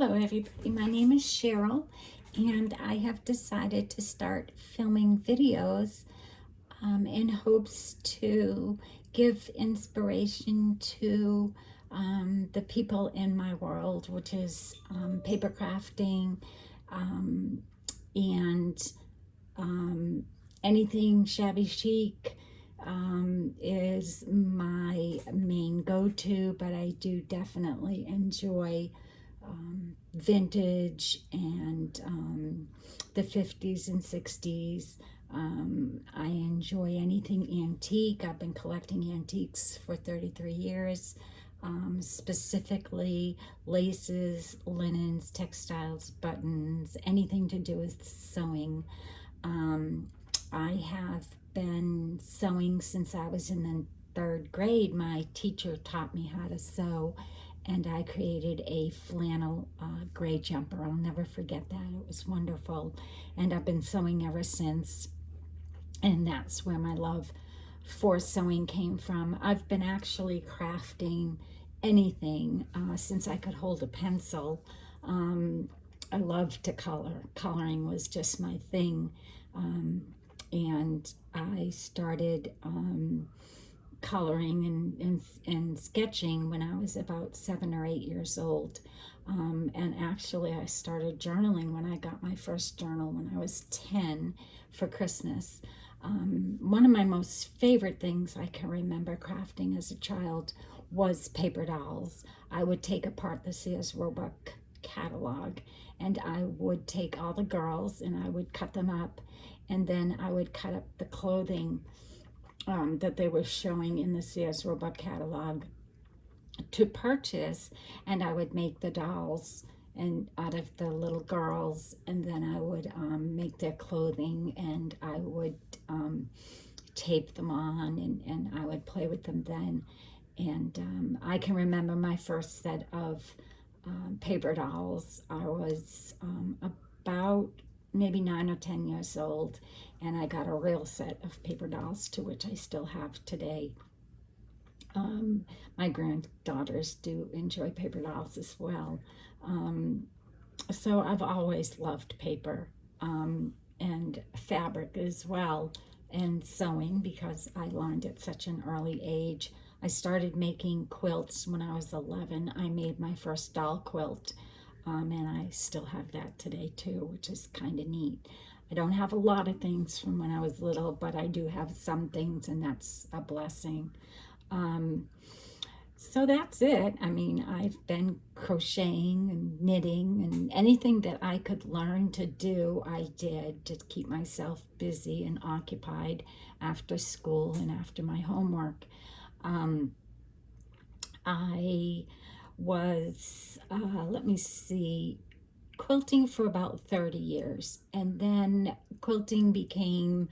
Hello everybody, my name is Cheryl and I have decided to start filming videos in hopes to give inspiration to the people in my world, which is paper crafting and anything shabby chic is my main go-to, but I do definitely enjoy vintage and the 50s and 60s. I enjoy anything antique. I've been collecting antiques for 33 years, specifically laces, linens, textiles, buttons, anything to do with sewing. I have been sewing since I was in the 3rd grade. My teacher taught me how to sew, and I created a flannel gray jumper. I'll never forget that. It was wonderful, and I've been sewing ever since, and that's where my love for sewing came from. I've been actually crafting anything since I could hold a pencil. I love to color. Coloring was just my thing, and I started coloring and sketching when I was about 7 or 8 years old. And actually I started journaling when I got my first journal when I was 10 for Christmas. One of my most favorite things I can remember crafting as a child was paper dolls. I would take apart the Sears Roebuck catalog, and I would take all the girls and I would cut them up, and then I would cut up the clothing that they were showing in the Sears Roebuck catalog to purchase, and I would make the dolls and out of the little girls, and then I would make their clothing, and I would tape them on, and I would play with them then. And I can remember my first set of paper dolls. I was about maybe 9 or 10 years old, and I got a real set of paper dolls, to which I still have today. My granddaughters do enjoy paper dolls as well. So I've always loved paper and fabric as well, and sewing, because I learned at such an early age. I started making quilts when I was 11. I made my first doll quilt, and I still have that today too, which is kind of neat. I don't have a lot of things from when I was little, but I do have some things, and that's a blessing. So that's it. I mean, I've been crocheting and knitting, and anything that I could learn to do, I did, to keep myself busy and occupied after school and after my homework. I was, let me see, quilting for about 30 years. And then quilting became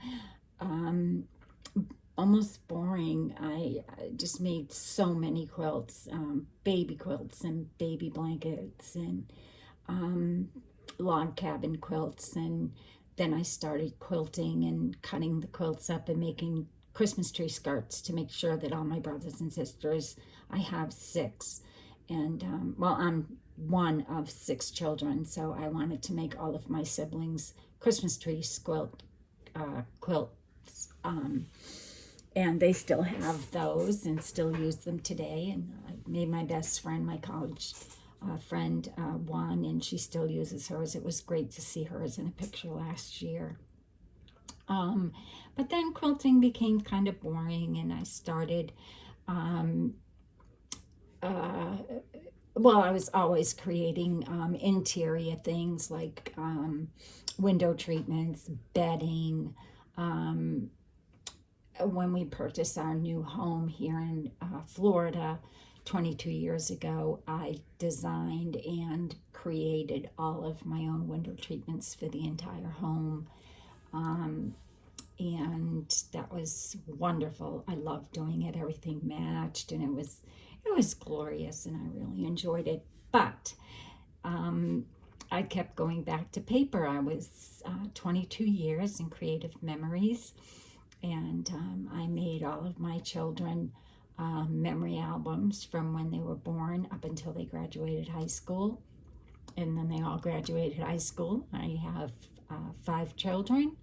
almost boring. I just made so many quilts, baby quilts and baby blankets and log cabin quilts. And then I started quilting and cutting the quilts up and making Christmas tree skirts to make sure that all my brothers and sisters, I have 6, and well, I'm one of 6 children, so I wanted to make all of my siblings Christmas tree quilts, and they still have those and still use them today. And I made my best friend, my college friend, one, and she still uses hers. It was great to see hers in a picture last year. But then quilting became kind of boring, and I started, well, I was always creating interior things like window treatments, bedding. When we purchased our new home here in Florida 22 years ago, I designed and created all of my own window treatments for the entire home. And that was wonderful. I loved doing it. Everything matched, and it was glorious, and I really enjoyed it. But I kept going back to paper. I was 22 years in Creative Memories, and I made all of my children memory albums from when they were born up until they graduated high school. and then they all graduated high school. I have 5 children,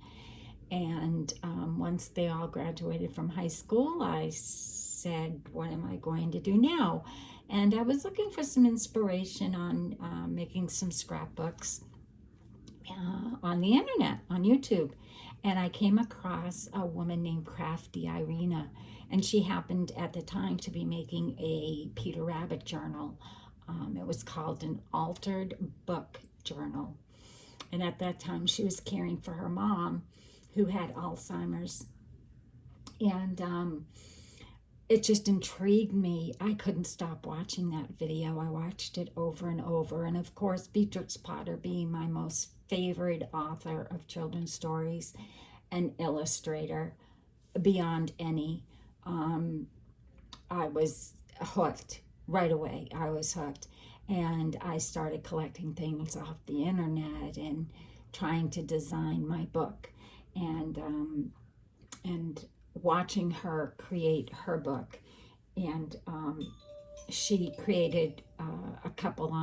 and once they all graduated from high school, I said, what am I going to do now? And I was looking for some inspiration on making some scrapbooks on the internet, on YouTube. And I came across a woman named Crafty Irina, and she happened at the time to be making a Peter Rabbit journal. It was called an altered book journal. And at that time, she was caring for her mom, who had Alzheimer's. And it just intrigued me. I couldn't stop watching that video. I watched it over and over. And of course, Beatrix Potter being my most favorite author of children's stories and illustrator beyond any, I was hooked right away. I was hooked. And I started collecting things off the internet and trying to design my book. And watching her create her book. And she created a couple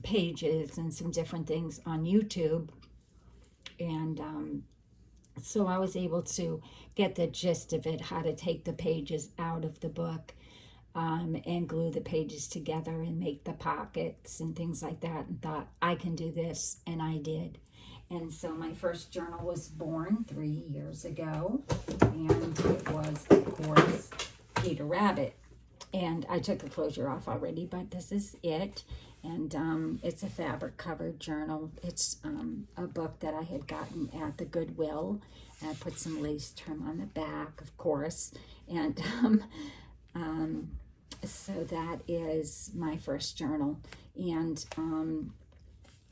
pages and some different things on YouTube. And so I was able to get the gist of it, how to take the pages out of the book and glue the pages together and make the pockets and things like that, and thought, I can do this, and I did. And so my first journal was born 3 years ago, and it was, of course, Peter Rabbit. And I took the closure off already, but this is it. And it's a fabric covered journal. It's a book that I had gotten at the Goodwill. And I put some lace trim on the back, of course. And so that is my first journal. And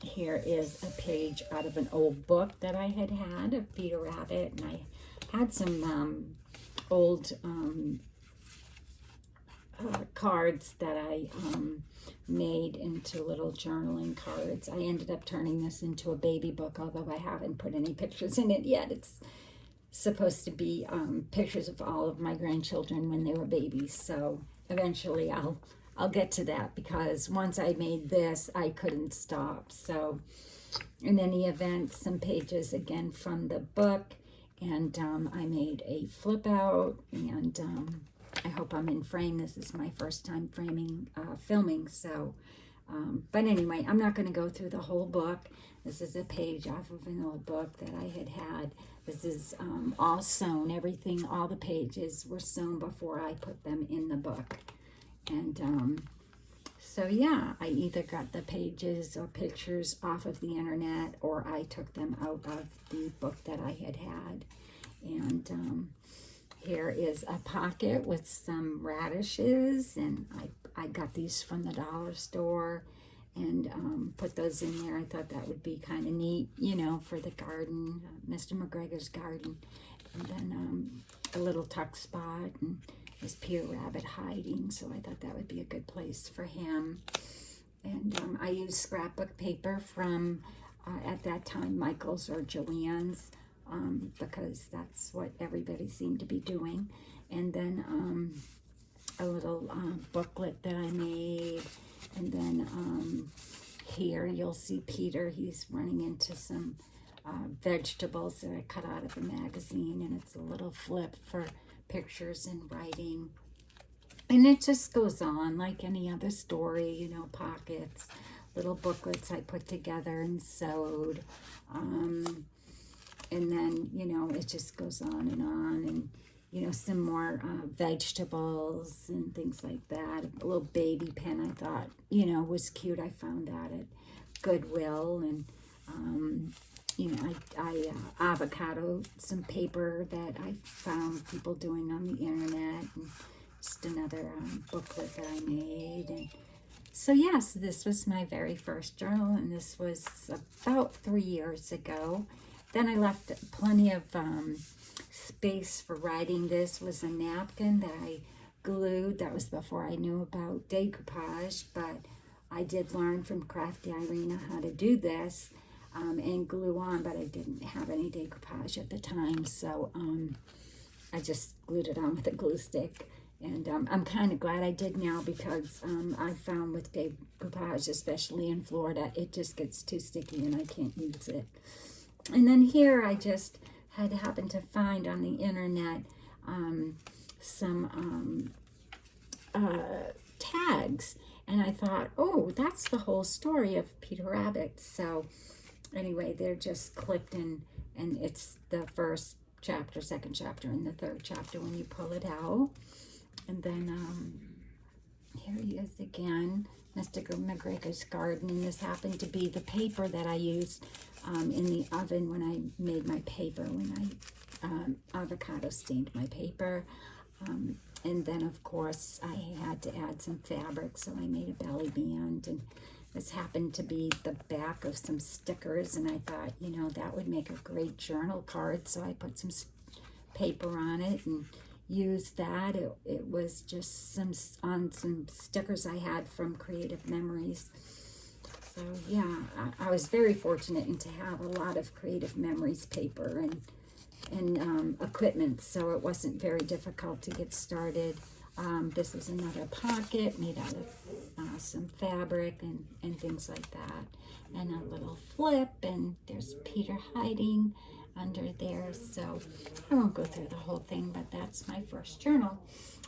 here is a page out of an old book that I had of Peter Rabbit. And I had some old cards that I made into little journaling cards. I ended up turning this into a baby book, although I haven't put any pictures in it yet. It's supposed to be pictures of all of my grandchildren when they were babies. So eventually I'll get to that, because once I made this, I couldn't stop. So in any event, some pages again from the book, and I made a flip out, and I hope I'm in frame. This is my first time filming. So, but anyway, I'm not going to go through the whole book. This is a page off of an old book that I had. This is all sewn. Everything, all the pages were sewn before I put them in the book. And so yeah, I either got the pages or pictures off of the internet, or I took them out of the book that I had. And here is a pocket with some radishes, and I got these from the dollar store and put those in there. I thought that would be kind of neat, you know, for the garden, Mr. McGregor's garden. And then a little tuck spot, and is Peter Rabbit hiding, so I thought that would be a good place for him. And I used scrapbook paper from, at that time, Michael's or Joann's, because that's what everybody seemed to be doing. And then a little booklet that I made. And then here you'll see Peter. He's running into some vegetables that I cut out of a magazine, and it's a little flip for pictures and writing. And it just goes on like any other story, you know, pockets, little booklets I put together and sewed. And then, you know, it just goes on. And, you know, some more vegetables and things like that. A little baby pen I thought, you know, was cute. I found that at Goodwill. And, you know, I avocado some paper that I found people doing on the internet, and just another booklet that I made. And so yes, this was my very first journal, and this was about 3 years ago. Then I left plenty of space for writing. This was a napkin that I glued. That was before I knew about decoupage, but I did learn from Crafty Irina how to do this. And glue on, but I didn't have any decoupage at the time, so I just glued it on with a glue stick. And I'm kind of glad I did now, because I found with decoupage, especially in Florida, it just gets too sticky and I can't use it. And then here I just had happened to find on the internet some tags, and I thought, oh, that's the whole story of Peter Rabbit. So anyway, they're just clipped in, and it's the first chapter, second chapter, and the third chapter when you pull it out. And then here he is again, Mr. McGregor's Garden, and this happened to be the paper that I used in the oven when I made my paper, when I avocado stained my paper. And then, of course, I had to add some fabric, so I made a belly band, and this happened to be the back of some stickers, and I thought, you know, that would make a great journal card, so I put some paper on it and used that. It was just some stickers I had from Creative Memories. So yeah, I was very fortunate to have a lot of Creative Memories paper and equipment, so it wasn't very difficult to get started. This is another pocket made out of some fabric and things like that, and a little flip, and there's Peter hiding under there. So I won't go through the whole thing, but that's my first journal.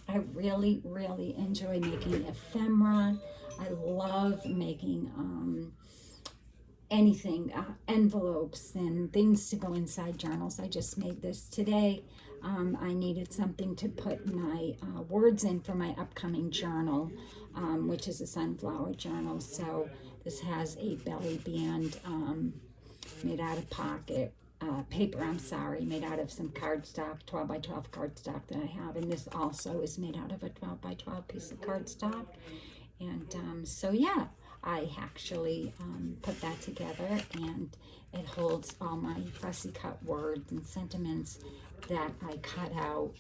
I really, really enjoy making ephemera. I love making anything, envelopes and things to go inside journals. I just made this today. I needed something to put my words in for my upcoming journal, which is a sunflower journal. So this has a belly band made out of paper, made out of some cardstock, 12 by 12 cardstock that I have. And this also is made out of a 12 by 12 piece of cardstock. And so yeah, I actually put that together, and it holds all my fussy cut words and sentiments that I cut out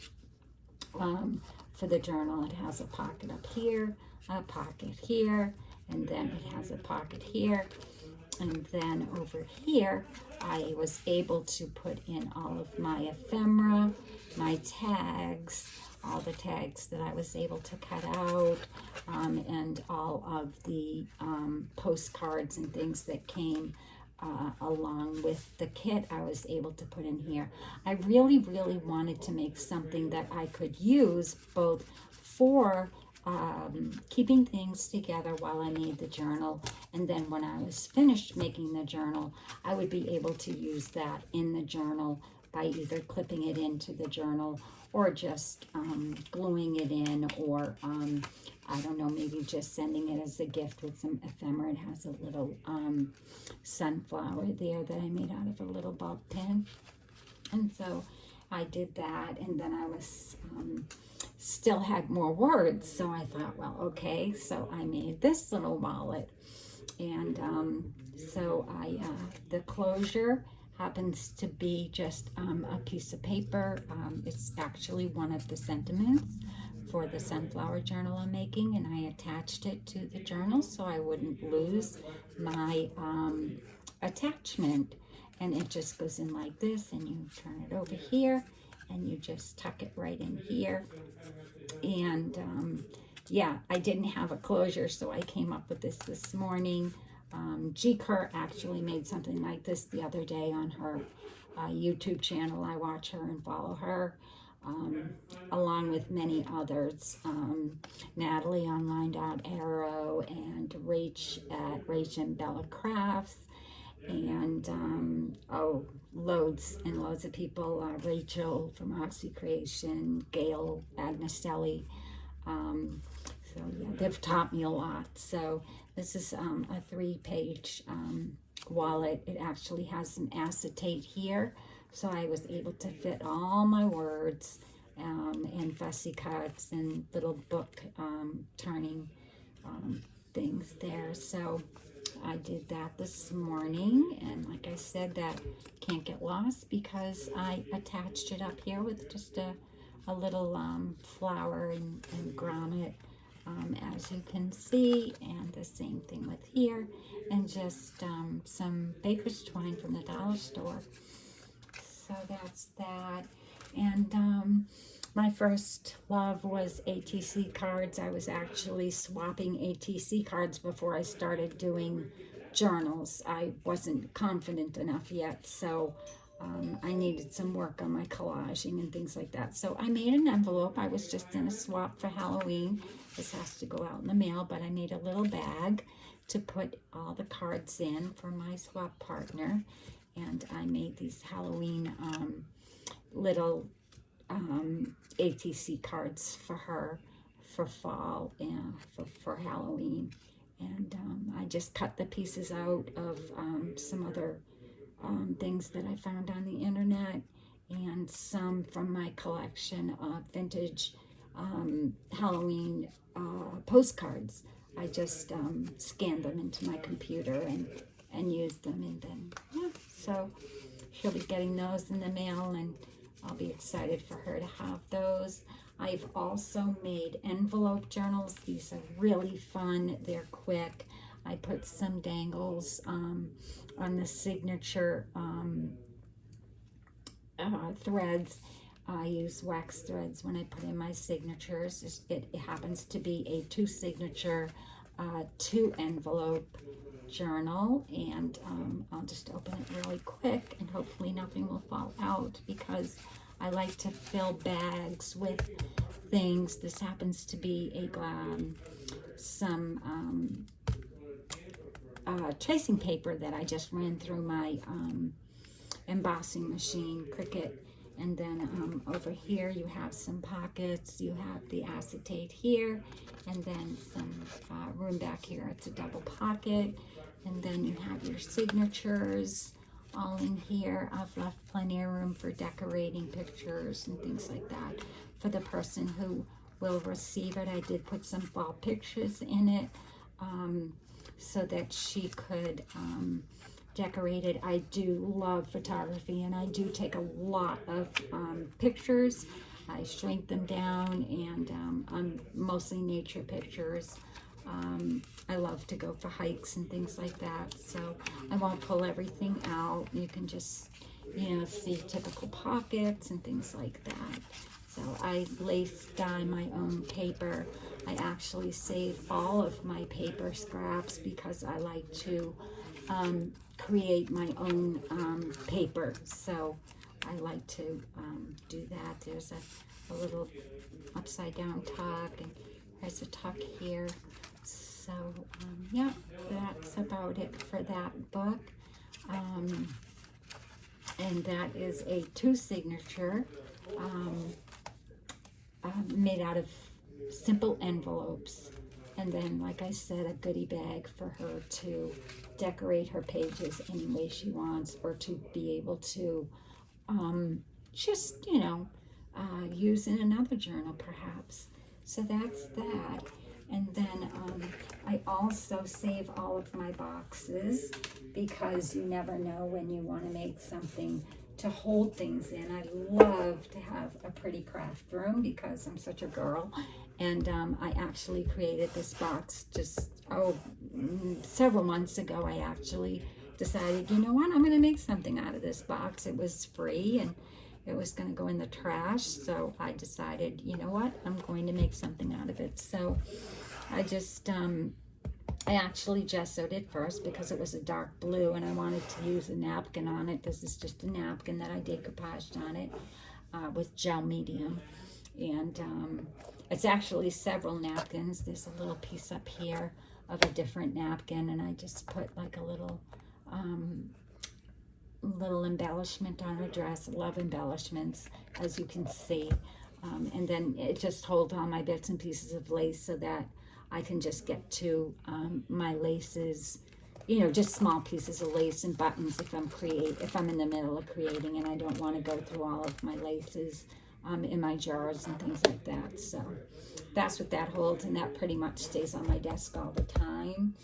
for the journal. It has a pocket up here, a pocket here, and then it has a pocket here. And then over here, I was able to put in all of my ephemera, my tags, all the tags that I was able to cut out, and all of the postcards and things that came along with the kit I was able to put in here. I really, really wanted to make something that I could use both for keeping things together while I made the journal, and then when I was finished making the journal, I would be able to use that in the journal by either clipping it into the journal or just gluing it in, or I don't know, maybe just sending it as a gift with some ephemera. It has a little sunflower there that I made out of a little bob pin. And so I did that, and then I was still had more words, so I thought, well, okay, so I made this little wallet. And so the closure happens to be just a piece of paper. It's actually one of the sentiments for the sunflower journal I'm making, and I attached it to the journal so I wouldn't lose my attachment. And it just goes in like this, and you turn it over here, and you just tuck it right in here. And yeah, I didn't have a closure, so I came up with this morning. G. Kerr actually made something like this the other day on her YouTube channel. I watch her and follow her, along with many others. Natalie Online.Arrow and Rach at Rach and Bella Crafts, and loads and loads of people. Rachel from Oxy Creation, Gail Agnestelli. So yeah, they've taught me a lot. So this is a 3-page wallet. It actually has some acetate here, so I was able to fit all my words and fussy cuts and little book turning things there. So I did that this morning, and like I said, that can't get lost because I attached it up here with just a little flower and grommet, as you can see, and the same thing with here, and just some baker's twine from the dollar store. So that's that. And My first love was ATC cards. I was actually swapping ATC cards before I started doing journals. I wasn't confident enough yet, so I needed some work on my collaging and things like that. So I made an envelope. I was just in a swap for Halloween. This has to go out in the mail, but I made a little bag to put all the cards in for my swap partner. And I made these Halloween little ATC cards for her for fall and for Halloween. And I just cut the pieces out of some other things that I found on the internet and some from my collection of vintage Halloween postcards. I just scanned them into my computer and used them, and then yeah, so she'll be getting those in the mail, and I'll be excited for her to have those. I've also made envelope journals. These are really fun. They're quick. I put some dangles on the signature threads. I use wax threads when I put in my signatures. It happens to be a two signature, two envelope journal, and I'll just open it really quick and hopefully nothing will fall out because I like to fill bags with things. This happens to be some tracing paper that I just ran through my embossing machine, Cricut. And then over here you have some pockets, you have the acetate here, and then some room back here. It's a double pocket, and then you have your signatures all in here. I've left plenty of room for decorating pictures and things like that for the person who will receive it. I did put some fall pictures in it so that she could decorate it. I do love photography, and I do take a lot of pictures. I shrink them down, and I'm mostly nature pictures. I love to go for hikes and things like that, so I won't pull everything out. You can just, see typical pockets and things like that. So I lace dye my own paper. I actually save all of my paper scraps because I like to create my own paper, so I like to do that. There's a little upside down tuck, and there's a tuck here. So yeah, that's about it for that book. And that is a two signature made out of simple envelopes. And then, like I said, a goodie bag for her to decorate her pages any way she wants, or to be able to just, use in another journal perhaps. So that's that. And then I also save all of my boxes because you never know when you want to make something to hold things in. I love to have a pretty craft room because I'm such a girl. And I actually created this box just, several months ago. I actually decided, you know what, I'm going to make something out of this box. It was free and it was going to go in the trash. So I decided, you know what, I'm going to make something out of it. So I just, I actually gessoed it first because it was a dark blue and I wanted to use a napkin on it. This is just a napkin that I decoupaged on it with gel medium. And it's actually several napkins. There's a little piece up here of a different napkin, and I just put like a little embellishment on her dress. I love embellishments, as you can see. And then it just holds all my bits and pieces of lace so that I can just get to my laces, just small pieces of lace and buttons if I'm in the middle of creating and I don't want to go through all of my laces in my jars and things like that. So that's what that holds, and that pretty much stays on my desk all the time.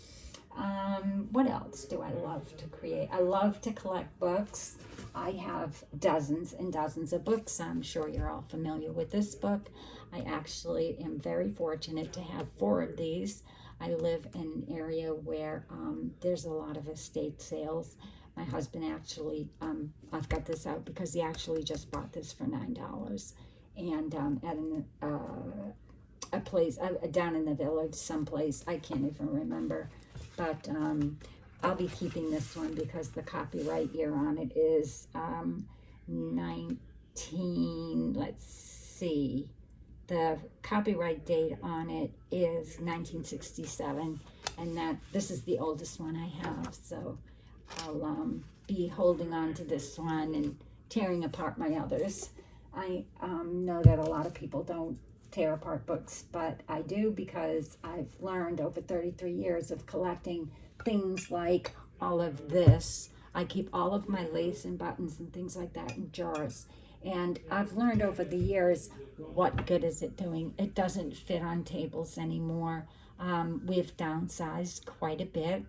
What else do I love to create? I love to collect books. I have dozens and dozens of books. I'm sure you're all familiar with this book. I actually am very fortunate to have 4 of these. I live in an area where there's a lot of estate sales. My husband actually, I've got this out because he actually just bought this for $9. and at a place down in the village someplace. I can't even remember, but I'll be keeping this one because the copyright year on it is 19, let's see, the copyright date on it is 1967, and this is the oldest one I have, so I'll be holding on to this one and tearing apart my others. I know that a lot of people don't tear apart books, but I do because I've learned over 33 years of collecting things like all of this. I keep all of my lace and buttons and things like that in jars. And I've learned over the years, what good is it doing? It doesn't fit on tables anymore. We've downsized quite a bit.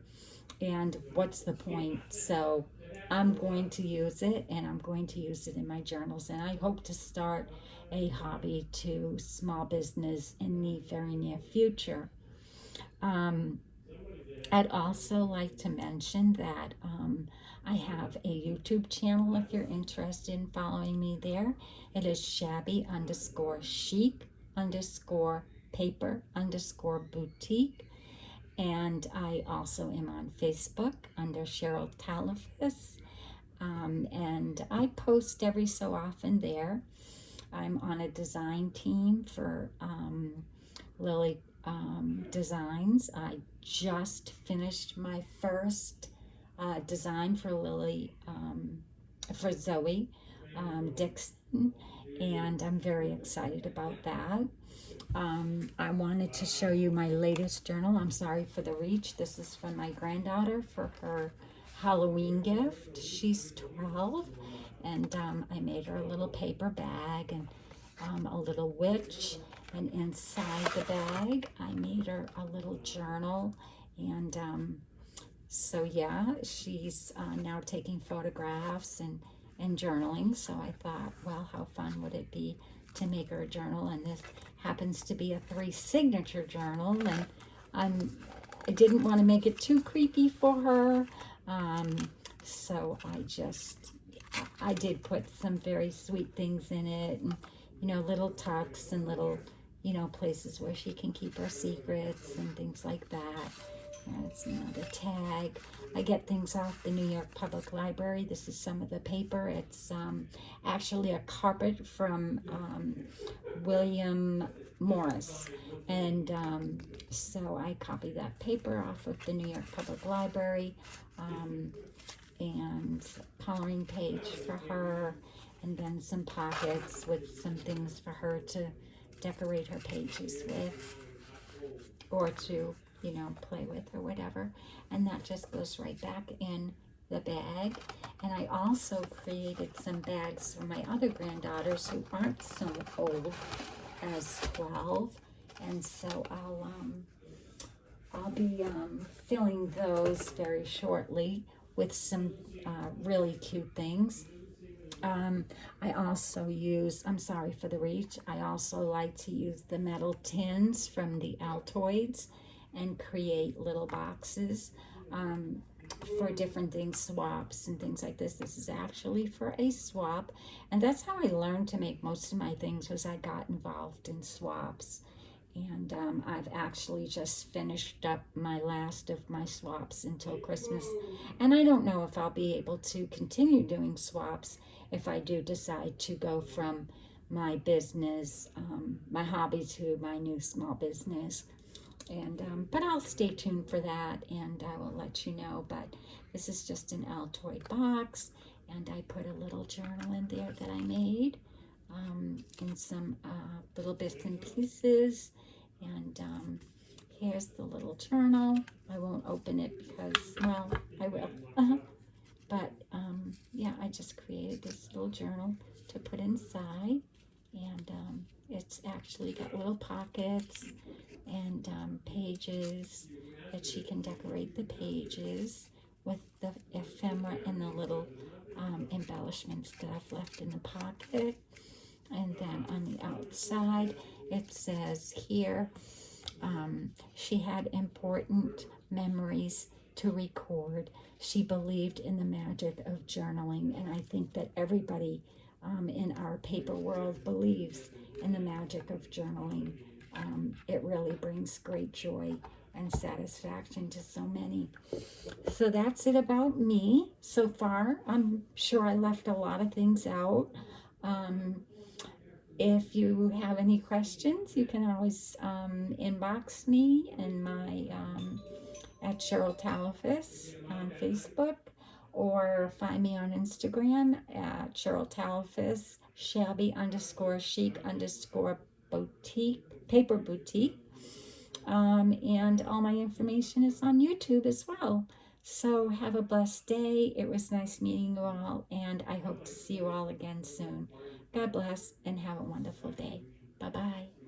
And what's the point? So I'm going to use it, and I'm going to use it in my journals. And I hope to start a hobby to small business in the very near future. I'd also like to mention that I have a YouTube channel if you're interested in following me there. It is shabby_chic_paper_boutique. And I also am on Facebook under Cheryl Talifus. And I post every so often there. I'm on a design team for Lily Designs. I just finished my first design for Lily, for Zoe Dixon, and I'm very excited about that. I wanted to show you my latest journal. I'm sorry for the reach. This is from my granddaughter for her Halloween gift. She's 12, and I made her a little paper bag and a little witch, and inside the bag I made her a little journal. And so yeah, she's now taking photographs and journaling. So I thought, well, how fun would it be to make her a journal? And this happens to be a 3 signature journal, and I didn't want to make it too creepy for her, so I did put some very sweet things in it, and little tucks and little places where she can keep her secrets and things like that. That's another tag. I get things off the New York Public Library. This is some of the paper. It's actually a carpet from William Morris. And so I copied that paper off of the New York Public Library, and coloring page for her, and then some pockets with some things for her to decorate her pages with, or to play with or whatever. And that just goes right back in the bag. And I also created some bags for my other granddaughters who aren't so old as 12. And so I'll be filling those very shortly with some really cute things. I also use, I'm sorry for the reach, I also like to use the metal tins from the Altoids and create little boxes for different things, swaps and things like this. This is actually for a swap, and that's how I learned to make most of my things, was I got involved in swaps. And I've actually just finished up my last of my swaps until Christmas, and I don't know if I'll be able to continue doing swaps if I do decide to go from my business, my hobby, to my new small business. And but I'll stay tuned for that, and I will let you know. But this is just an Altoid box, and I put a little journal in there that I made, and some little bits and pieces. And here's the little journal. I won't open it because, well, I will. But yeah, I just created this little journal to put inside, and it's actually got little pockets and pages that she can decorate the pages with the ephemera and the little embellishments that I've left in the pocket. And then on the outside it says here, she had important memories to record. She believed in the magic of journaling, and I think that everybody in our paper world believes in the magic of journaling. It really brings great joy and satisfaction to so many. So that's it about me so far. I'm sure I left a lot of things out. Um, if you have any questions, you can always inbox me in my at Cheryl Talifus on Facebook, or find me on Instagram at Cheryl Talifus, shabby underscore chic underscore boutique, paper boutique. And all my information is on YouTube as well. So have a blessed day. It was nice meeting you all, and I hope to see you all again soon. God bless and have a wonderful day. Bye-bye.